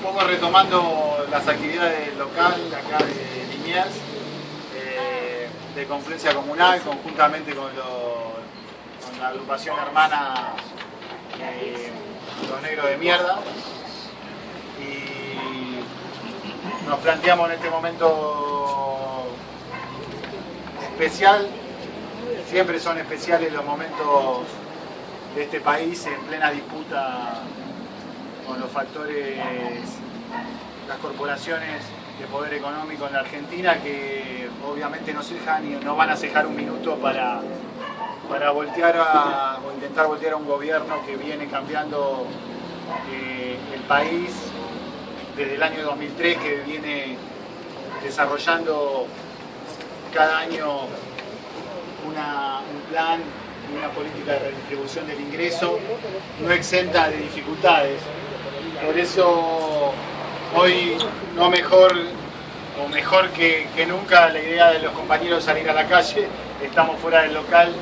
poco retomando las actividades locales acá de Liniers, de Confluencia Comunal, conjuntamente con la agrupación hermana Los Negros de Mierda. Y nos planteamos en este momento especial. Siempre son especiales los momentos de este país en plena disputa con los factores, las corporaciones de poder económico en la Argentina, que obviamente no van a cejar un minuto para voltear o intentar voltear a un gobierno que viene cambiando el país desde el año 2003, que viene desarrollando cada año un plan y una política de redistribución del ingreso no exenta de dificultades. Por eso hoy mejor que nunca, la idea de los compañeros es salir a la calle. Estamos fuera del local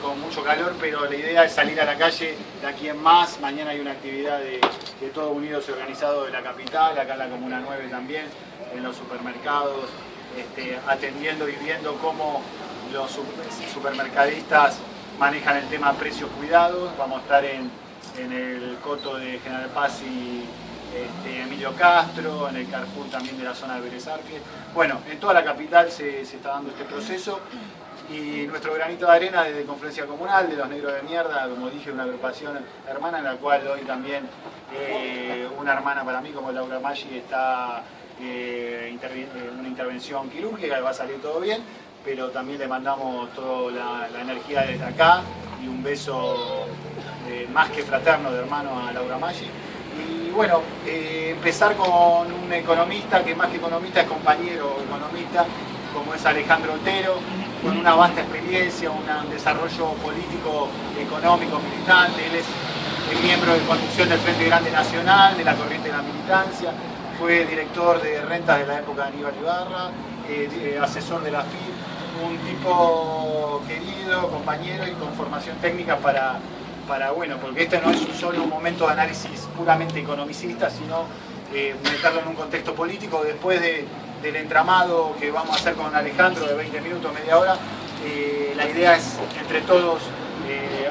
con mucho calor, pero la idea es salir a la calle de aquí en más. Mañana hay una actividad de Todos Unidos y Organizados de la capital, acá en la Comuna 9 también, en los supermercados, atendiendo y viendo cómo los supermercadistas manejan el tema precios cuidados. Vamos a estar en el coto de General Paz y Emilio Castro, en el Carrefour también de la zona de Vélez Arfiel. Bueno, en toda la capital se está dando este proceso, y nuestro granito de arena desde Confluencia Comunal, de Los Negros de Mierda, como dije, una agrupación hermana en la cual hoy también una hermana para mí como Laura Maggi está en una intervención quirúrgica, que va a salir todo bien, pero también le mandamos toda la energía desde acá y un beso más que fraterno de hermano a Laura Maggi. Y bueno, empezar con un economista que más que economista es compañero economista, como es Alejandro Otero, con una vasta experiencia, un desarrollo político, económico, militante. Él es miembro de conducción del Frente Grande Nacional, de la corriente de la militancia, fue director de rentas de la época de Aníbal Ibarra, asesor de la FIP, un tipo querido, compañero y con formación técnica bueno, porque este no es solo un momento de análisis puramente economicista, sino meterlo en un contexto político. Después del entramado que vamos a hacer con Alejandro de 20 minutos, media hora, la idea es entre todos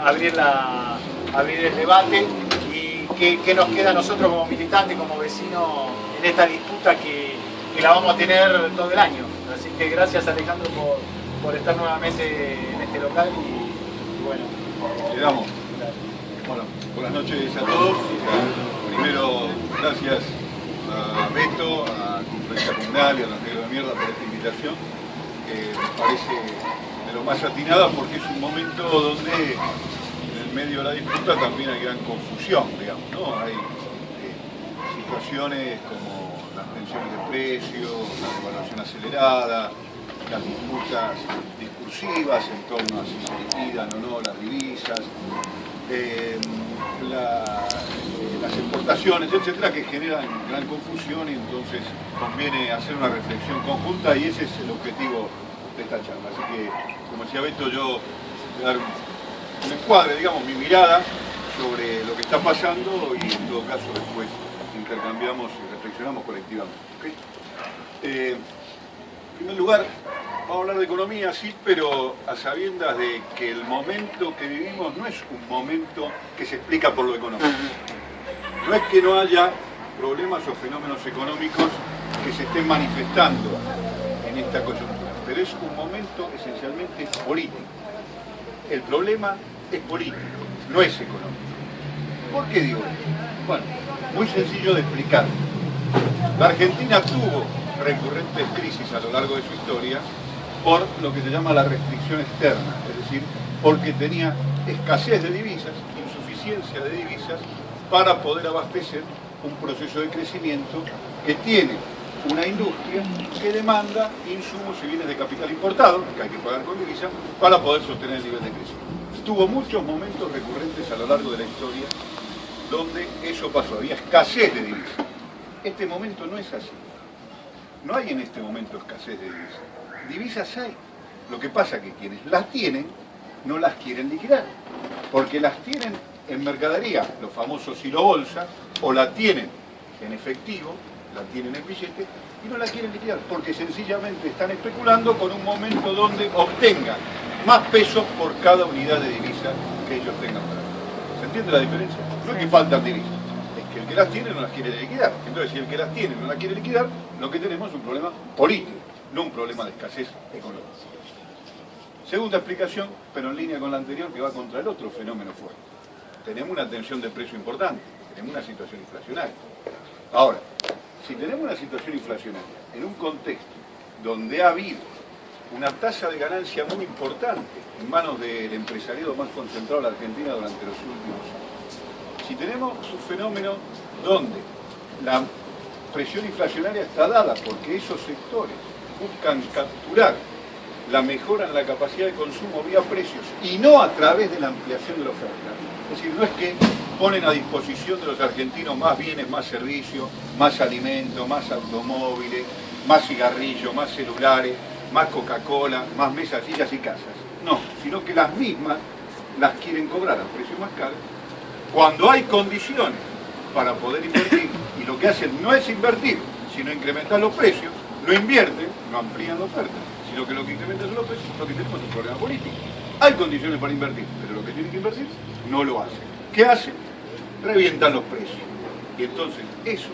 abrir el debate y qué nos queda a nosotros como militantes, como vecinos en esta disputa que la vamos a tener todo el año. Así que gracias, Alejandro, por estar nuevamente en este local y bueno. Le damos. Bueno, buenas noches a todos. Primero, gracias a Beto, a Confluencia Comunal y a Los Negros de Mierda por esta invitación, que me parece de lo más atinada, porque es un momento donde en el medio de la disputa también hay gran confusión, digamos, ¿no? Hay situaciones como las tensiones de precios, la devaluación acelerada, las disputas discursivas en torno a si se liquidan o no las divisas, las exportaciones, etcétera, que generan gran confusión, y entonces conviene hacer una reflexión conjunta, y ese es el objetivo de esta charla. Así que, como decía Beto, yo voy a dar un encuadre, digamos, mi mirada sobre lo que está pasando, y en todo caso después intercambiamos y reflexionamos colectivamente. ¿Okay? En primer lugar, vamos a hablar de economía, sí, pero a sabiendas de que el momento que vivimos no es un momento que se explica por lo económico. No es que no haya problemas o fenómenos económicos que se estén manifestando en esta coyuntura, pero es un momento esencialmente político. El problema es político, no es económico. ¿Por qué digo esto? Bueno, muy sencillo de explicar. La Argentina tuvo recurrentes crisis a lo largo de su historia por lo que se llama la restricción externa, es decir, porque tenía escasez de divisas, insuficiencia de divisas para poder abastecer un proceso de crecimiento que tiene una industria que demanda insumos y bienes de capital importado, que hay que pagar con divisas, para poder sostener el nivel de crecimiento. Tuvo muchos momentos recurrentes a lo largo de la historia donde eso pasó, había escasez de divisas. Este momento no es así. No hay en este momento escasez de divisas. Divisas hay. Lo que pasa es que quienes las tienen no las quieren liquidar, porque las tienen en mercadería, los famosos hilo bolsa, o la tienen en efectivo, la tienen en billete y no la quieren liquidar porque sencillamente están especulando con un momento donde obtengan más pesos por cada unidad de divisa que ellos tengan para ellos. ¿Se entiende la diferencia? No es que faltan divisas, es que el que las tiene no las quiere liquidar. Entonces, si el que las tiene no las quiere liquidar, lo que tenemos es un problema político, no un problema de escasez económica. Segunda explicación, pero en línea con la anterior, que va contra el otro fenómeno fuerte. Tenemos una tensión de precio importante, tenemos una situación inflacionaria. Ahora, si tenemos una situación inflacionaria en un contexto donde ha habido una tasa de ganancia muy importante en manos del empresariado más concentrado en la Argentina durante los últimos años, si tenemos un fenómeno donde la presión inflacionaria está dada porque esos sectores buscan capturar la mejora en la capacidad de consumo vía precios y no a través de la ampliación de la oferta. Es decir, no es que ponen a disposición de los argentinos más bienes, más servicios, más alimentos, más automóviles, más cigarrillos, más celulares, más Coca-Cola, más mesas, sillas y casas. No, sino que las mismas las quieren cobrar a precios más caros cuando hay condiciones para poder invertir, y lo que hacen no es invertir, sino incrementar los precios, no invierten, no amplían la oferta, sino que lo que incrementan son los precios, lo que tenemos es un problema político. Hay condiciones para invertir, pero lo que tienen que invertir no lo hacen. ¿Qué hacen? Revientan los precios. Y entonces eso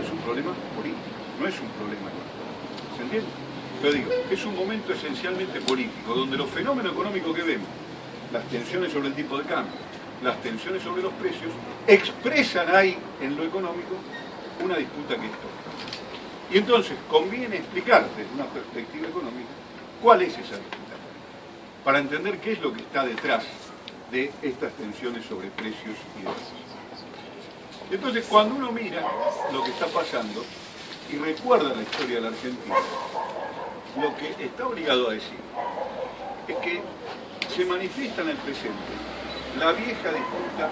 es un problema político, no es un problema económico. ¿Se entiende? Pero digo, es un momento esencialmente político, donde los fenómenos económicos que vemos, las tensiones sobre el tipo de cambio, las tensiones sobre los precios, expresan ahí en lo económico una disputa que es tópica. Y entonces conviene explicar desde una perspectiva económica cuál es esa disputa, para entender qué es lo que está detrás de estas tensiones sobre precios y demás. Entonces, cuando uno mira lo que está pasando y recuerda la historia de la Argentina, lo que está obligado a decir es que se manifiesta en el presente la vieja disputa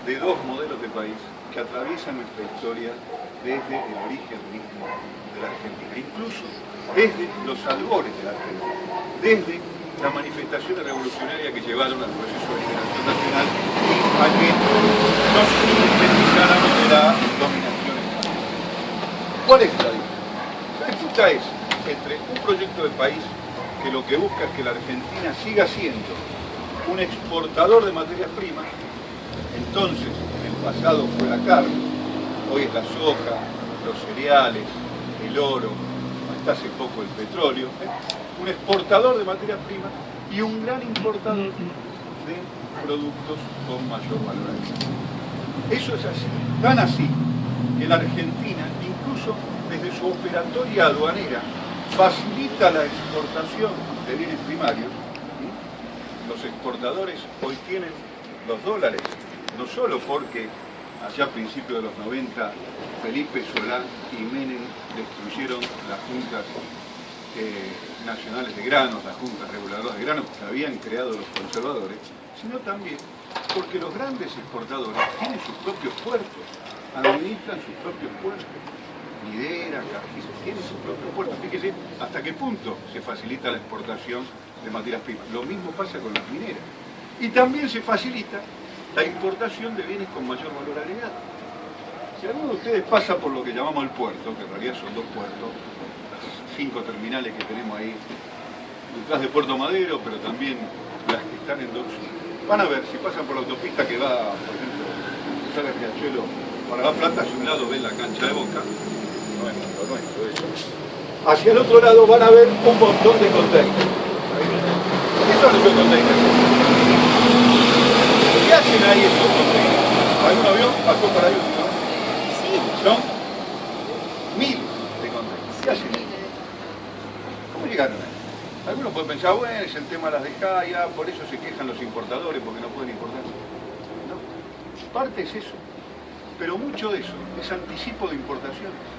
de dos modelos de país que atraviesan nuestra historia desde el origen mismo de la Argentina, incluso desde los albores de la Argentina, desde las manifestaciones revolucionarias que llevaron al proceso de liberación nacional y a que nos independizáramos de la dominación española. ¿Cuál es la disputa? La disputa es entre un proyecto de país que lo que busca es que la Argentina siga siendo un exportador de materias primas. Entonces, en el pasado fue la carne, hoy es la soja, los cereales, el oro, hasta hace poco el petróleo, un exportador de materias primas y un gran importador de productos con mayor valor agregado. Eso es así, tan así que la Argentina, incluso desde su operatoria aduanera, facilita la exportación de bienes primarios. Los exportadores hoy tienen los dólares, no solo porque allá a principios de los 90 Felipe Solá y Menem destruyeron las juntas nacionales de granos, las juntas reguladoras de granos que habían creado los conservadores, sino también porque los grandes exportadores tienen sus propios puertos, administran sus propios puertos. Lidera, Cargill, tiene sus propios puertos. Fíjese hasta qué punto se facilita la exportación de materias primas. Lo mismo pasa con las mineras. Y también se facilita la importación de bienes con mayor valor agregado. Si alguno de ustedes pasa por lo que llamamos el puerto, que en realidad son dos puertos, las 5 terminales que tenemos ahí, detrás de Puerto Madero, pero también las que están en Dorsal, van a ver, si pasan por la autopista que va, por ejemplo, sale el Riachuelo para La Plata, hacia un lado ven la cancha de Boca, no es lo nuestro eso. Hacia el otro lado van a ver un montón de containers. ¿Qué son esos containers? ¿Qué hacen ahí esos containers? ¿Algún avión pasó por ahí? Sí. Son miles de containers. ¿Qué hacen ahí? ¿Cómo llegaron ahí? Algunos pueden pensar, bueno, es el tema de las descayas, por eso se quejan los importadores, porque no pueden importar. No, parte es eso. Pero mucho de eso es anticipo de importaciones.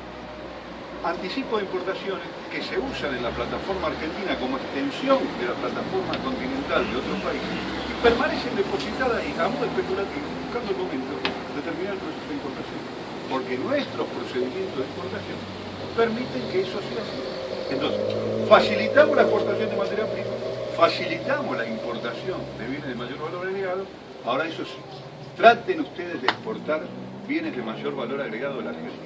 Anticipo de importaciones que se usan en la plataforma argentina como extensión de la plataforma continental de otros países y permanecen depositadas ahí a modo especulativo, buscando el momento de terminar el proceso de importación. Porque nuestros procedimientos de exportación permiten que eso sea así. Entonces, facilitamos la exportación de materia prima, facilitamos la importación de bienes de mayor valor agregado. Ahora eso sí, traten ustedes de exportar bienes de mayor valor agregado de la Argentina.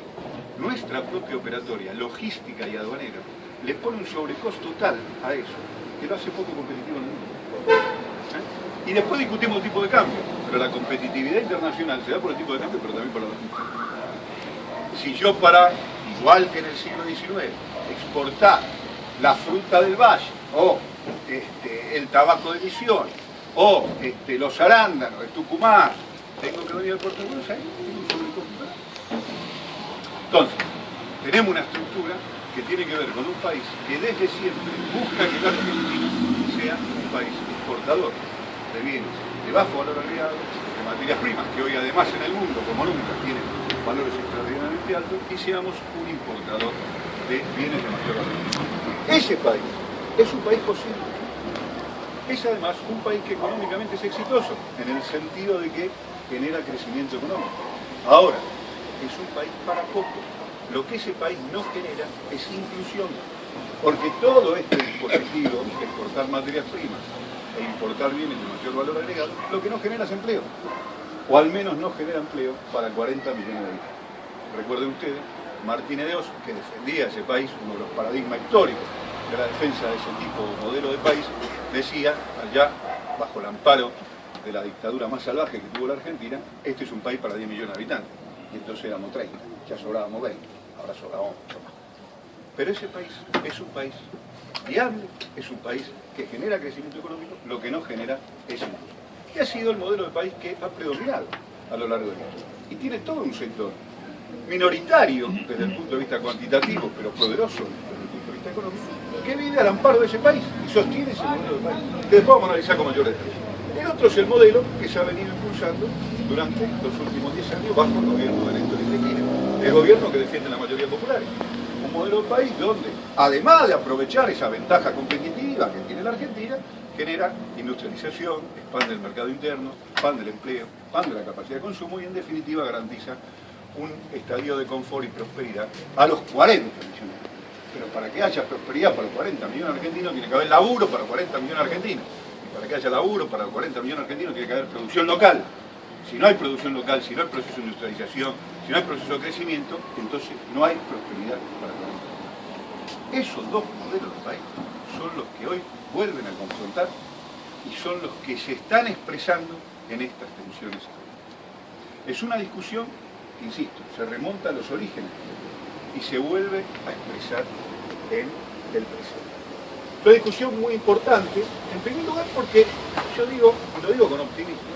Nuestra propia operatoria, logística y aduanera, le pone un sobrecosto tal a eso, que lo hace poco competitivo en el mundo. ¿Eh? Y después discutimos el tipo de cambio, pero la competitividad internacional se da por el tipo de cambio, pero también por la logística. Si yo igual que en el siglo XIX, exportar la fruta del valle, o el tabaco de Misiones, o los arándanos de Tucumán, tengo que venir al puerto de Buenos Aires, tengo un sobrecosto. Entonces, tenemos una estructura que tiene que ver con un país que desde siempre busca que la Argentina sea un país exportador de bienes de bajo valor agregado, de materias primas, que hoy además en el mundo, como nunca, tienen valores extraordinariamente altos, y seamos un importador de bienes de mayor valor. Ese país es un país posible. Es además un país que económicamente es exitoso, en el sentido de que genera crecimiento económico. Ahora, es un país para poco. Lo que ese país no genera es inclusión, porque todo este dispositivo de exportar materias primas e importar bienes de mayor valor agregado, lo que no genera es empleo, o al menos no genera empleo para 40 millones de habitantes. Recuerden ustedes, Martínez de Oz, que defendía ese país, uno de los paradigmas históricos de la defensa de ese tipo de modelo de país, decía, allá bajo el amparo de la dictadura más salvaje que tuvo la Argentina, este es un país para 10 millones de habitantes, y entonces éramos 30, ya sobrábamos 20, ahora sobrábamos mucho más. Pero ese país es un país viable, es un país que genera crecimiento económico, lo que no genera es empleo. Que ha sido el modelo de país que ha predominado a lo largo del mundo. Y tiene todo un sector minoritario desde el punto de vista cuantitativo, pero poderoso desde el punto de vista económico, que vive al amparo de ese país y sostiene ese modelo de país, que después vamos a analizar con mayor detalle. El otro es el modelo que se ha venido impulsando durante los últimos 10 años bajo el gobierno de Néstor Kirchner, el gobierno que defiende la mayoría popular. Un modelo de país donde, además de aprovechar esa ventaja competitiva que tiene la Argentina, genera industrialización, expande el mercado interno, expande el empleo, expande la capacidad de consumo y en definitiva garantiza un estadio de confort y prosperidad a los 40 millones. Pero para que haya prosperidad para los 40 millones argentinos tiene que haber laburo para 40 millones argentinos. Y para que haya laburo para los 40 millones argentinos tiene que haber producción local. Si no hay producción local, si no hay proceso de industrialización, si no hay proceso de crecimiento, entonces no hay prosperidad para 40 millones. Esos dos modelos de país son los que hoy vuelven a confrontar y son los que se están expresando en estas tensiones históricas. Es una discusión, insisto, se remonta a los orígenes y se vuelve a expresar en el presente. Es una discusión muy importante, en primer lugar porque yo digo, y lo digo con optimismo,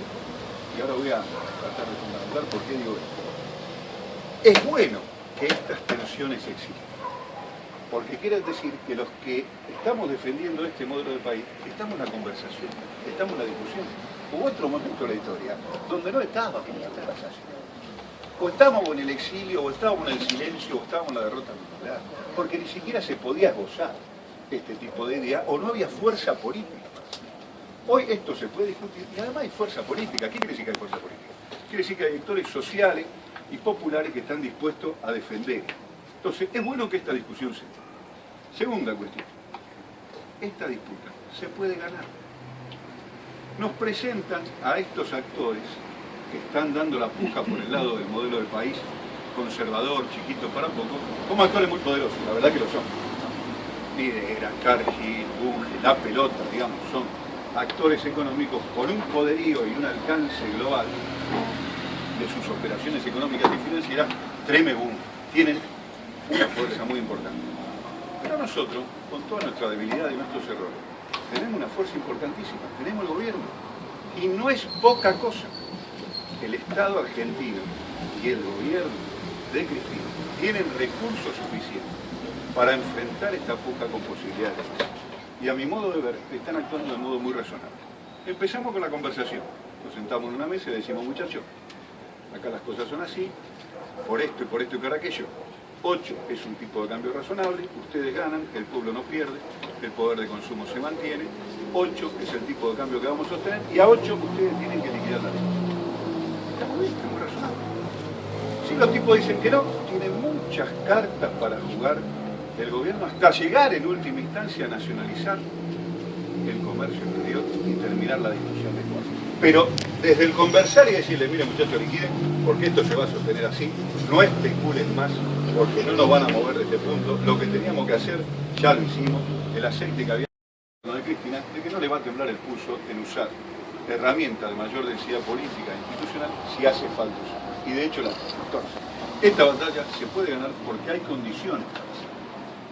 y ahora voy a tratar de fundamentar por qué digo esto. Es bueno que estas tensiones existan, porque quiere decir que los que estamos defendiendo este modelo de país, estamos en la conversación, estamos en la discusión. Hubo otro momento de la historia donde no estábamos en la conversación. O estábamos en el exilio, o estábamos en el silencio, o estábamos en la derrota militar, porque ni siquiera se podía gozar este tipo de idea, o no había fuerza política. Hoy esto se puede discutir, y además hay fuerza política. ¿Qué quiere decir que hay fuerza política? Quiere decir que hay actores sociales y populares que están dispuestos a defender. Entonces, es bueno que esta discusión se dé. Segunda cuestión, esta disputa se puede ganar. Nos presentan a estos actores que están dando la puja por el lado del modelo del país, conservador, chiquito para poco, como actores muy poderosos, la verdad que lo son. Videra, Cargill, Bunge, La Pelota, digamos, son actores económicos con un poderío y un alcance global de sus operaciones económicas y financieras tremendo. Tienen una fuerza muy importante. Pero nosotros, con toda nuestra debilidad y nuestros errores, tenemos una fuerza importantísima, tenemos el gobierno. Y no es poca cosa. El Estado argentino y el gobierno de Cristina tienen recursos suficientes para enfrentar esta puja con posibilidades de éxito. Y a mi modo de ver, están actuando de modo muy razonable. Empezamos con la conversación. Nos sentamos en una mesa y decimos, muchachos, acá las cosas son así, por esto y por aquello. 8 es un tipo de cambio razonable, ustedes ganan, el pueblo no pierde, el poder de consumo se mantiene, 8 es el tipo de cambio que vamos a sostener, y a 8 ustedes tienen que liquidar la deuda. Está muy bien, está muy razonable. Si los tipos dicen que no, tienen muchas cartas para jugar el gobierno hasta llegar en última instancia a nacionalizar el comercio exterior y terminar la discusión de cosas. Pero desde el conversar y decirle, mire muchachos, liquiden, porque esto se va a sostener así, no especulen más, porque no nos van a mover de este punto, lo que teníamos que hacer, ya lo hicimos, el aceite que había de Cristina, de que no le va a temblar el pulso en usar herramientas de mayor densidad política e institucional si hace falta usar. Y de hecho la hace. Entonces, esta batalla se puede ganar porque hay condiciones,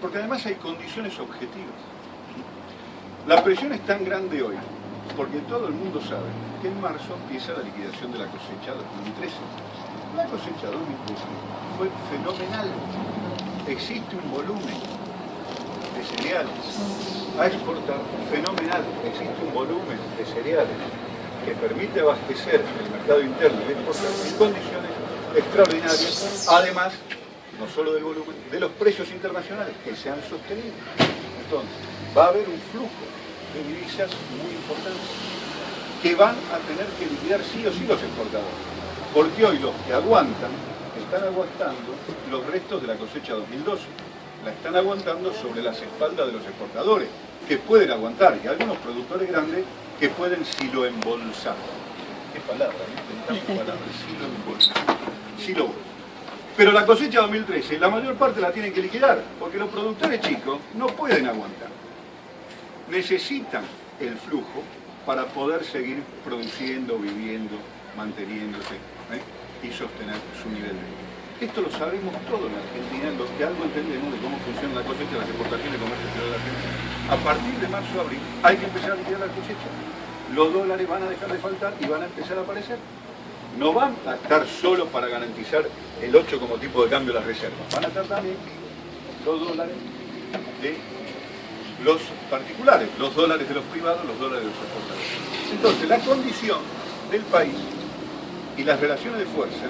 porque además hay condiciones objetivas. La presión es tan grande hoy, porque todo el mundo sabe que en marzo empieza la liquidación de la cosecha 2013. La cosecha 2013 fue fenomenal. Existe un volumen de cereales a exportar fenomenal. Existe un volumen de cereales que permite abastecer el mercado interno y exportar en condiciones extraordinarias, además, no solo del volumen, de los precios internacionales que se han sostenido. Entonces, va a haber un flujo de divisas muy importante que van a tener que liquidar sí o sí los exportadores, porque hoy los que aguantan están aguantando los restos de la cosecha 2012, la están aguantando sobre las espaldas de los exportadores, que pueden aguantar, y algunos productores grandes que pueden siloembolsar. ¿Qué palabra? Inventamos palabras, siloembolsar. Silo. Pero la cosecha 2013, la mayor parte la tienen que liquidar, porque los productores chicos no pueden aguantar. Necesitan el flujo para poder seguir produciendo, viviendo, manteniéndose y sostener su nivel de vida. Esto lo sabemos todos en Argentina, los que algo entendemos de cómo funciona la cosecha, las exportaciones y comercio exterior de la Argentina. A partir de marzo-abril hay que empezar a liquidar la cosecha. Los dólares van a dejar de faltar y van a empezar a aparecer. No van a estar solo para garantizar el 8 como tipo de cambio de las reservas. Van a estar también los dólares de los particulares, los dólares de los privados, los dólares de los exportadores. Entonces, la condición del país y las relaciones de fuerza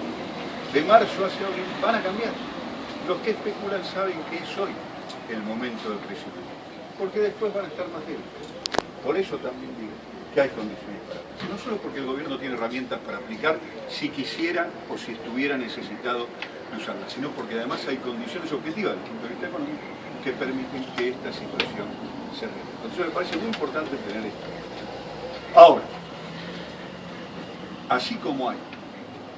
de marzo hacia abril van a cambiar. Los que especulan saben que es hoy el momento del crecimiento, porque después van a estar más débiles. Por eso también digo que hay condiciones para eso. No solo porque el gobierno tiene herramientas para aplicar si quisiera o si estuviera necesitado de usarlas, sino porque además hay condiciones objetivas desde el punto de vista económico que permiten que esta situación se realice. Entonces me parece muy importante tener esto. Ahora, así como hay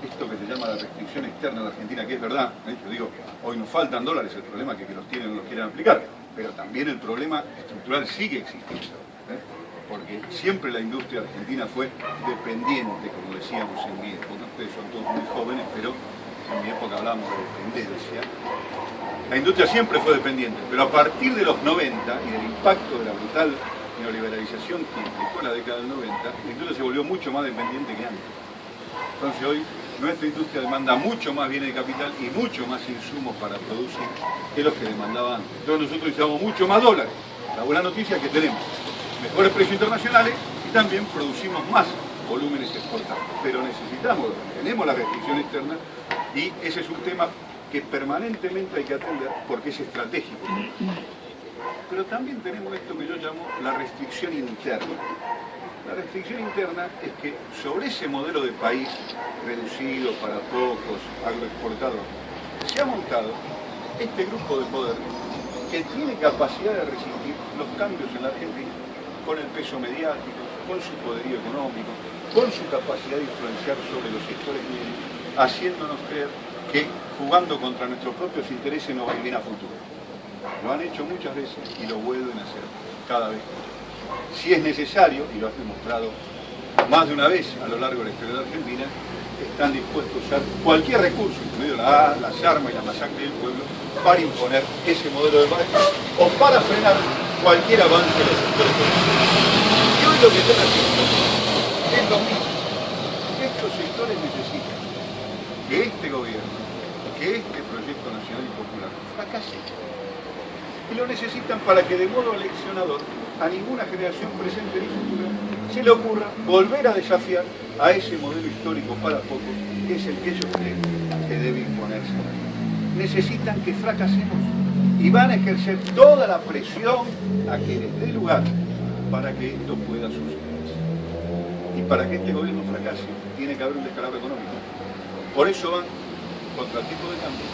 esto que se llama la restricción externa de la Argentina, que es verdad, yo digo, hoy nos faltan dólares, el problema es que los tienen no los quieren aplicar, pero también el problema estructural sigue existiendo, porque siempre la industria argentina fue dependiente, como decíamos en mi época, ustedes son todos muy jóvenes, pero en mi época hablábamos de dependencia. La industria siempre fue dependiente, pero a partir de los 90 y del impacto de la brutal neoliberalización que implicó la década del 90, la industria se volvió mucho más dependiente que antes. Entonces hoy nuestra industria demanda mucho más bienes de capital y mucho más insumos para producir que los que demandaba antes. Entonces nosotros necesitamos mucho más dólares. La buena noticia es que tenemos mejores precios internacionales y también producimos más volúmenes exportados. Pero necesitamos, tenemos la restricción externa y ese es un tema que permanentemente hay que atender porque es estratégico. Pero también tenemos esto que yo llamo la restricción interna. La restricción interna es que sobre ese modelo de país reducido para pocos, agroexportador, se ha montado este grupo de poder que tiene capacidad de resistir los cambios en la Argentina con el peso mediático, con su poderío económico, con su capacidad de influenciar sobre los sectores medios, haciéndonos creer que jugando contra nuestros propios intereses nos va a ir bien a futuro. Lo han hecho muchas veces y lo vuelven a hacer cada vez. Si es necesario, y lo han demostrado más de una vez a lo largo de la historia de Argentina, están dispuestos a usar cualquier recurso, incluido las armas y la masacre del pueblo, para imponer ese modelo de país o para frenar cualquier avance de los sectores políticos. Y hoy lo que están haciendo es lo mismo. Estos sectores necesitan que este gobierno, que este proyecto nacional y popular fracase. Y lo necesitan para que de modo leccionador a ninguna generación presente ni futura se le ocurra volver a desafiar a ese modelo histórico para pocos, que es el que ellos creen que debe imponerse. Necesitan que fracasemos y van a ejercer toda la presión a que les dé lugar para que esto pueda suceder. Y para que este gobierno fracase, tiene que haber un descalabro económico. Por eso van contra el tipo de cambio,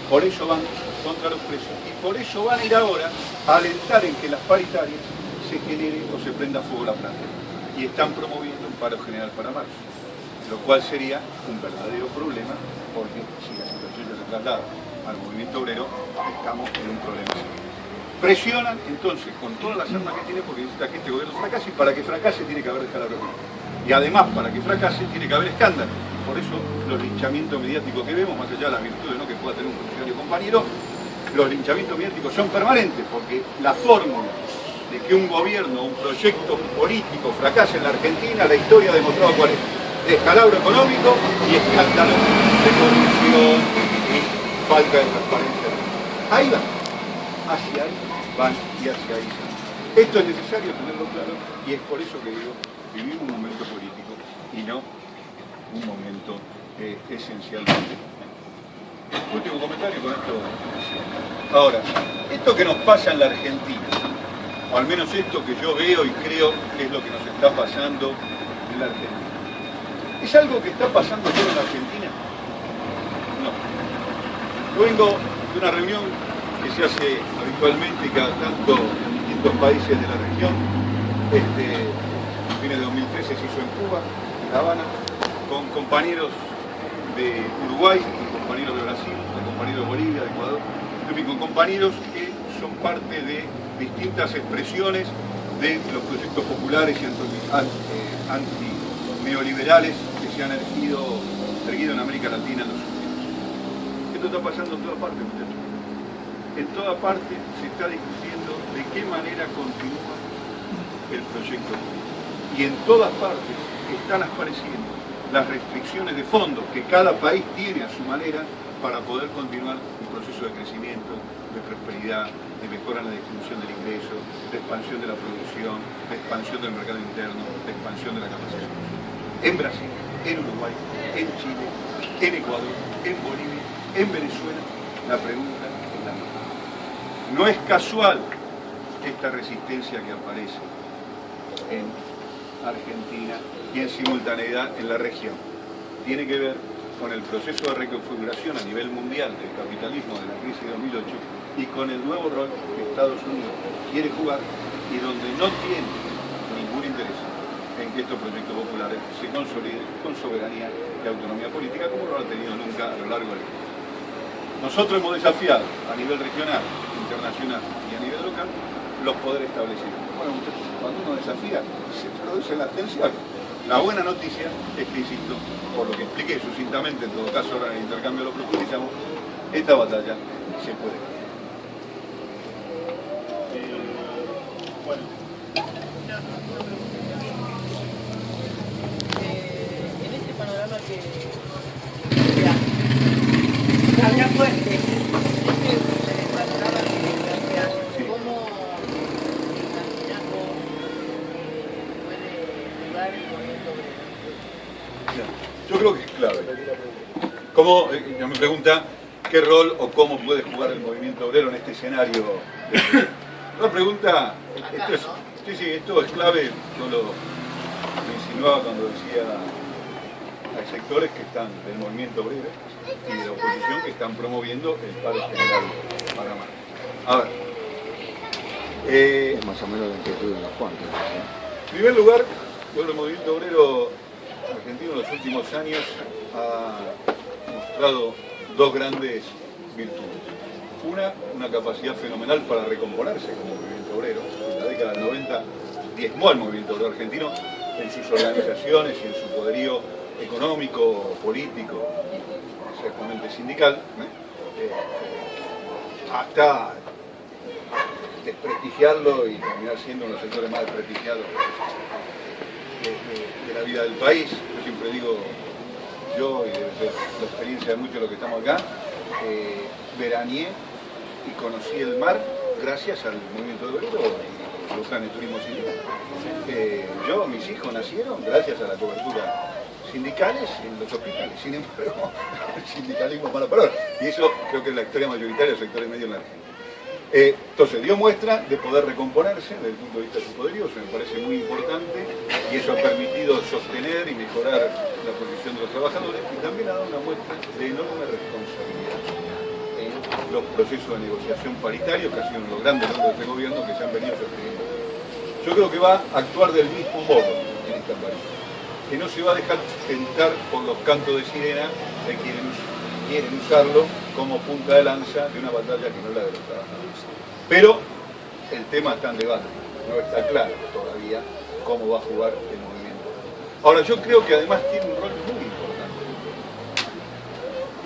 por eso van contra los precios y por eso van a ir ahora a alentar en que las paritarias se genere o se prenda fuego la plata. Y están promoviendo paro general para marzo, lo cual sería un verdadero problema, porque si la situación ya se traslada al movimiento obrero, estamos en un problema serio. Presionan entonces con todas las armas que tiene, porque necesita que este gobierno fracase, y para que fracase tiene que haber descalabro económico. Y además, para que fracase, tiene que haber escándalo. Por eso los linchamientos mediáticos que vemos, más allá de las virtudes, ¿no?, que pueda tener un funcionario compañero, los linchamientos mediáticos son permanentes, porque la fórmula de que un gobierno, un proyecto político fracase en la Argentina, la historia ha demostrado cuál es. Descalabro económico y escándalo de corrupción y falta de transparencia. Ahí van, hacia ahí van y hacia ahí van. Esto es necesario tenerlo claro y es por eso que digo, vivimos un momento político y no un momento esencialmente. Último comentario con esto. Ahora, esto que nos pasa en la Argentina, o al menos esto que yo veo y creo que es lo que nos está pasando en la Argentina, ¿es algo que está pasando solo en la Argentina? No. Yo vengo de una reunión que se hace habitualmente cada tanto en distintos países de la región. Fines de 2013 se hizo en Cuba, en La Habana, con compañeros de Uruguay, con compañeros de Brasil, con compañeros de Bolivia, de Ecuador, en fin, con compañeros que son parte de distintas expresiones de los proyectos populares y anti-neoliberales que se han erguido en América Latina en los últimos años. Esto está pasando en toda parte, muchachos. En toda parte se está discutiendo de qué manera continúa el proyecto político. Y en todas partes están apareciendo las restricciones de fondo que cada país tiene a su manera para poder continuar un proceso de crecimiento, de prosperidad, de mejora en la distribución del ingreso, de expansión de la producción, de expansión del mercado interno, de expansión de la capacidad. En Brasil, en Uruguay, en Chile, en Ecuador, en Bolivia, en Venezuela, la pregunta es la misma. No es casual esta resistencia que aparece en Argentina y en simultaneidad en la región. Tiene que ver con el proceso de reconfiguración a nivel mundial del capitalismo de la crisis de 2008 y con el nuevo rol que Estados Unidos quiere jugar y donde no tiene ningún interés en que estos proyectos populares se consoliden con soberanía y autonomía política como no lo ha tenido nunca a lo largo del tiempo. Nosotros hemos desafiado a nivel regional, internacional y a nivel local los poderes establecidos. Bueno, muchachos, cuando uno desafía, se produce la tensión. La buena noticia es que, insisto, por lo que expliqué sucintamente, en todo caso ahora en el intercambio lo profundizamos, esta batalla se puede ganar. Bueno. En este panorama que habla fuerte, este panorama que plantea, ¿cómo imaginas vos puede jugar el movimiento obrero? Yo creo que es clave. ¿Cómo, me pregunta, qué rol o cómo puede jugar el movimiento obrero en este escenario? Una pregunta, esto es clave, yo lo insinuaba cuando decía, hay sectores que están del movimiento obrero y de la oposición que están promoviendo el paro general para marzo. A ver. Es más o menos la inquietud de los cuantos. En primer lugar, yo creo que el movimiento obrero argentino en los últimos años ha mostrado dos grandes virtudes. Una capacidad fenomenal para recomponerse como movimiento obrero. En la década del 90 diezmó al movimiento obrero argentino en sus organizaciones y en su poderío económico, político y ciertamente sindical, hasta desprestigiarlo y terminar siendo uno de los sectores más desprestigiados de la vida del país. Yo siempre digo, yo y debe ser la experiencia de muchos de los que estamos acá, veraneé y conocí el mar gracias al movimiento obrero y los planes de turismo sindical. Mis hijos nacieron gracias a la cobertura sindicales en los hospitales. Sin embargo, el sindicalismo es mala palabra. Y eso creo que es la historia mayoritaria del sector de medio en la Argentina. Entonces, dio muestra de poder recomponerse desde el punto de vista de su poderío, eso me parece muy importante, y eso ha permitido sostener y mejorar la posición de los trabajadores, y también ha dado una muestra de enorme responsabilidad en los procesos de negociación paritarios, que ha sido uno de los grandes logros de este gobierno que se han venido sosteniendo. Yo creo que va a actuar del mismo modo en esta país. que no se va a dejar tentar por los cantos de sirena de quienes quieren usarlo como punta de lanza de una batalla que no es la de los trabajadores. Pero el tema está en debate, no está claro todavía cómo va a jugar el movimiento. Ahora, yo creo que además tiene un rol muy importante.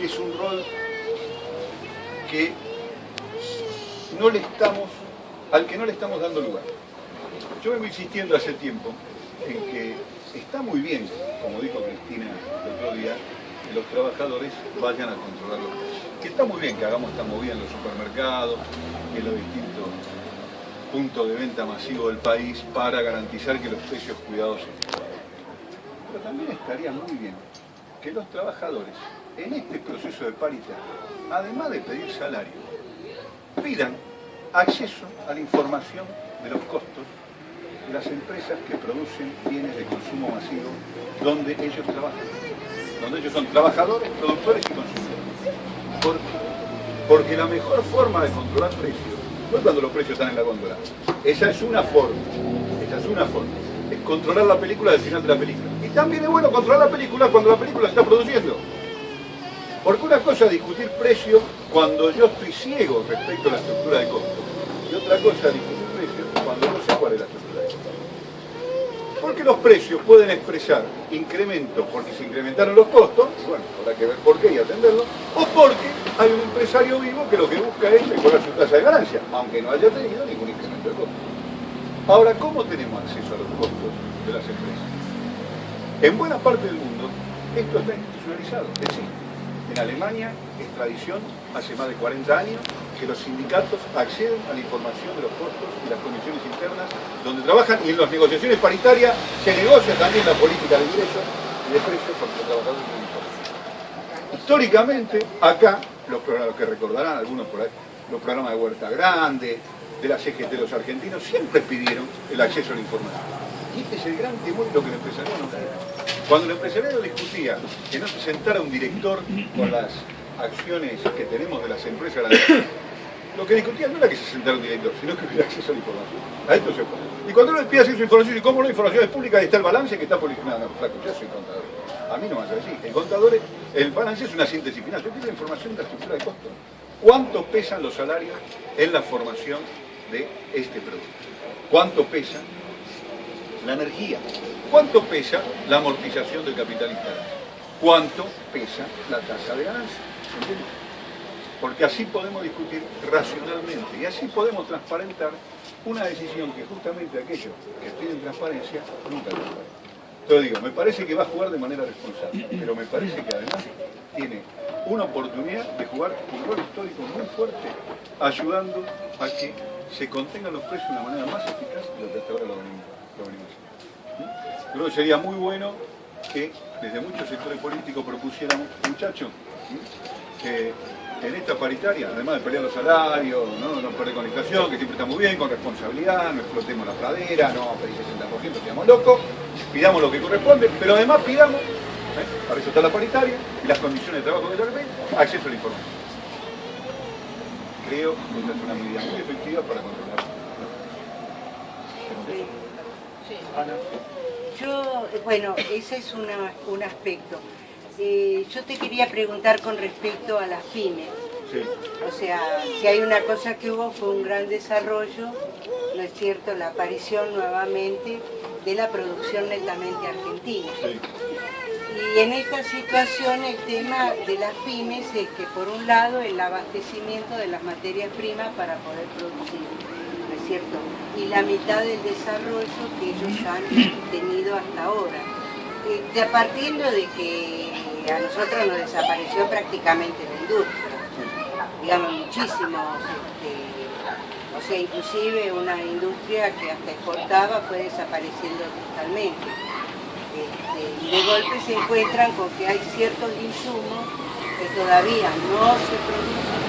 Y es un rol que al que no le estamos dando lugar. Yo vengo insistiendo hace tiempo en que está muy bien, como dijo Cristina el otro día, que los trabajadores vayan a controlar los precios. Que está muy bien que hagamos esta movida en los supermercados y en los distintos puntos de venta masivos del país para garantizar que los precios cuidados estén. Pero también estaría muy bien que los trabajadores, en este proceso de paridad, además de pedir salario, pidan acceso a la información de los costos de las empresas que producen bienes de consumo masivo donde ellos trabajan, donde ellos son trabajadores, productores y consumidores. ¿Por qué? Porque la mejor forma de controlar precios no es cuando los precios están en la góndola. Esa es una forma, es controlar la película del final de la película. Y también es bueno controlar la película cuando la película está produciendo. Porque una cosa es discutir precio cuando yo estoy ciego respecto a la estructura de costos. Y otra cosa es discutir precio cuando no sé cuál es la estructura de costos. Porque los precios pueden expresar incrementos porque se incrementaron los costos, y bueno, habrá que ver por qué y atenderlo, o porque hay un empresario vivo que lo que busca es mejorar su tasa de ganancia, aunque no haya tenido ningún incremento de costos. Ahora, ¿cómo tenemos acceso a los costos de las empresas? En buena parte del mundo esto está institucionalizado, es decir, en Alemania es tradición, hace más de 40 años, que los sindicatos acceden a la información de los costos y las condiciones internas donde trabajan, y en las negociaciones paritarias se negocia también la política de ingresos y de precios porque los trabajadores no importan. Históricamente, acá, los programas que recordarán algunos por ahí, los programas de Huerta Grande, de la CGT de los argentinos, siempre pidieron el acceso a la información. Y este es el gran temor de lo que el empresariado no quiere. Cuando el empresariado discutía que no se sentara un director con las acciones que tenemos de las empresas, lo que discutían no era que se sentara un director, sino que hubiera acceso a la información. A esto se puede. Y cuando uno le pide acceso a información, y cómo la información es pública, ahí está el balance que está publicado. No, flaco, yo soy contador. A mí no me vas a decir. El contador, el balance es una síntesis final. Yo quiero la información de la estructura de costos. ¿Cuánto pesan los salarios en la formación de este producto? ¿Cuánto pesa la energía? ¿Cuánto pesa la amortización del capital instalado? ¿Cuánto pesa la tasa de ganancia? ¿Entiendes? Porque así podemos discutir racionalmente y así podemos transparentar una decisión que justamente aquellos que piden transparencia nunca transparenten. Entonces digo, me parece que va a jugar de manera responsable, pero me parece que además tiene una oportunidad de jugar un rol histórico muy fuerte, ayudando a que se contengan los precios de una manera más eficaz de lo que hasta ahora lo venimos haciendo. Creo que sería muy bueno que desde muchos sectores políticos propusiéramos, muchachos, que en esta paritaria, además de pelear los salarios, no perder con la inflación, que siempre está muy bien, con responsabilidad, no explotemos la pradera, no pedir 60%, seamos locos, pidamos lo que corresponde, pero además pidamos, para eso está la paritaria, y las condiciones de trabajo que tenemos, acceso a la información. Creo que esta es una medida muy efectiva para controlar. Sí. Ana. Bueno, ese es un aspecto. Yo te quería preguntar con respecto a las pymes. Sí. O sea, si hay una cosa que hubo fue un gran desarrollo, ¿no es cierto?, la aparición nuevamente de la producción netamente argentina. Sí. Y en esta situación el tema de las pymes es que por un lado el abastecimiento de las materias primas para poder producir, ¿no es cierto?, y la mitad del desarrollo que ellos han tenido hasta ahora. Partiendo de que a nosotros nos desapareció prácticamente la industria, digamos, muchísimos, o sea, inclusive una industria que hasta exportaba fue desapareciendo totalmente. Y de golpe se encuentran con que hay ciertos insumos que todavía no se producen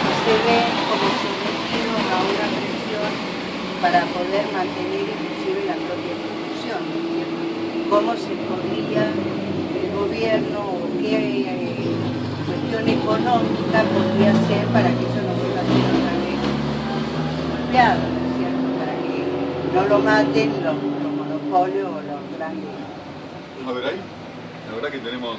y se ven como sometidos a una presión para poder mantener inclusive la propia producción, ¿no es cierto? ¿Cómo se podría el gobierno o qué cuestión económica podría hacer para que eso no vuelva a ser otra vez golpeado, ¿no es cierto? Para que no lo maten los monopolios o los grandes A ver, ahí, la verdad que tenemos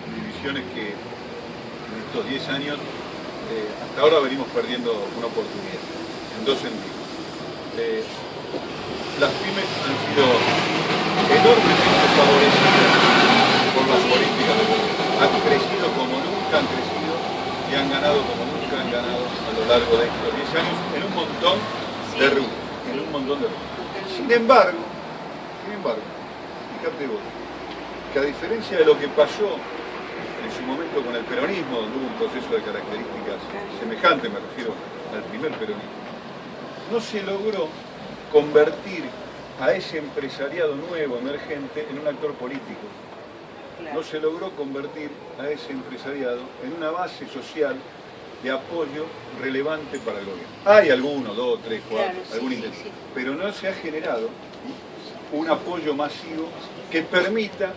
divisiones que en estos 10 años, hasta ahora venimos perdiendo una oportunidad, en dos sentidos. Las pymes han sido enormemente favorecidas por las políticas de gobierno. Han crecido como nunca han crecido y han ganado como nunca han ganado a lo largo de estos 10 años en un montón de rubros. Sin embargo, fíjate vos, que a diferencia de lo que pasó en su momento con el peronismo, donde hubo un proceso de características semejantes, me refiero al primer peronismo, no se logró convertir a ese empresariado nuevo, emergente, en un actor político. No se logró convertir a ese empresariado en una base social de apoyo relevante para el gobierno. Hay algunos, 2, 3, 4, algún intento, pero no se ha generado un apoyo masivo que permita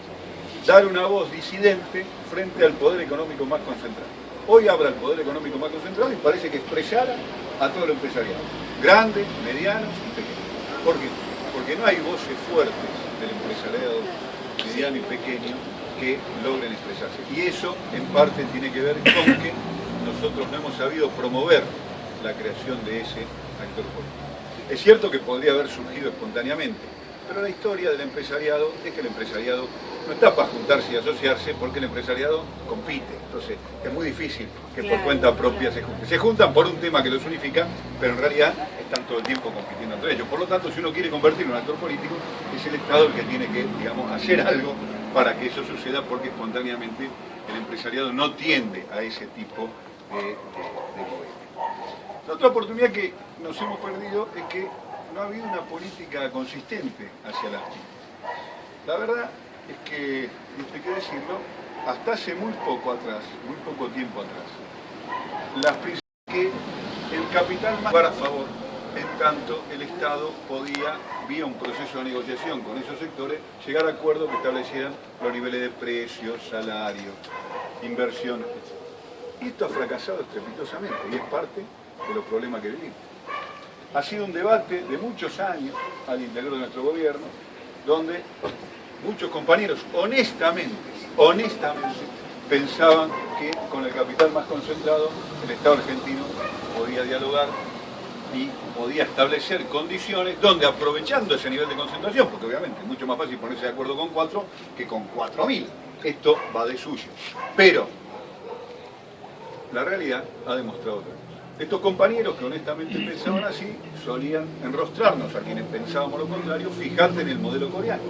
dar una voz disidente frente al poder económico más concentrado. Hoy habla el poder económico más concentrado y parece que expresara a todo el empresariado, grandes, medianos y pequeños. ¿Por qué? Porque no hay voces fuertes del empresariado mediano y pequeño que logren expresarse. Y eso en parte tiene que ver con que nosotros no hemos sabido promover la creación de ese actor político. Es cierto que podría haber surgido espontáneamente, pero la historia del empresariado es que el empresariado no está para juntarse y asociarse porque el empresariado compite. Entonces es muy difícil que por cuenta propia se junten. Se juntan por un tema que los unifica, pero en realidad están todo el tiempo compitiendo entre ellos. Por lo tanto, si uno quiere convertirlo en un actor político, es el Estado el que tiene que, digamos, hacer algo para que eso suceda, porque espontáneamente el empresariado no tiende a ese tipo de gobierno. La otra oportunidad que nos hemos perdido es que no ha habido una política consistente hacia las pymes. La verdad es que, y esto hay que decirlo, hasta hace muy poco tiempo atrás, las pymes que el capital más para favor, en tanto el Estado podía, vía un proceso de negociación con esos sectores, llegar a acuerdos que establecieran los niveles de precios, salarios, inversiones. Y esto ha fracasado estrepitosamente y es parte de los problemas que vivimos. Ha sido un debate de muchos años al interior de nuestro gobierno, donde muchos compañeros honestamente pensaban que con el capital más concentrado el Estado argentino podía dialogar y podía establecer condiciones donde, aprovechando ese nivel de concentración, porque obviamente es mucho más fácil ponerse de acuerdo con 4 que con 4.000, esto va de suyo. Pero la realidad ha demostrado otra cosa. Estos compañeros que honestamente pensaban así, solían enrostrarnos a quienes pensábamos lo contrario, fijarte en el modelo coreano.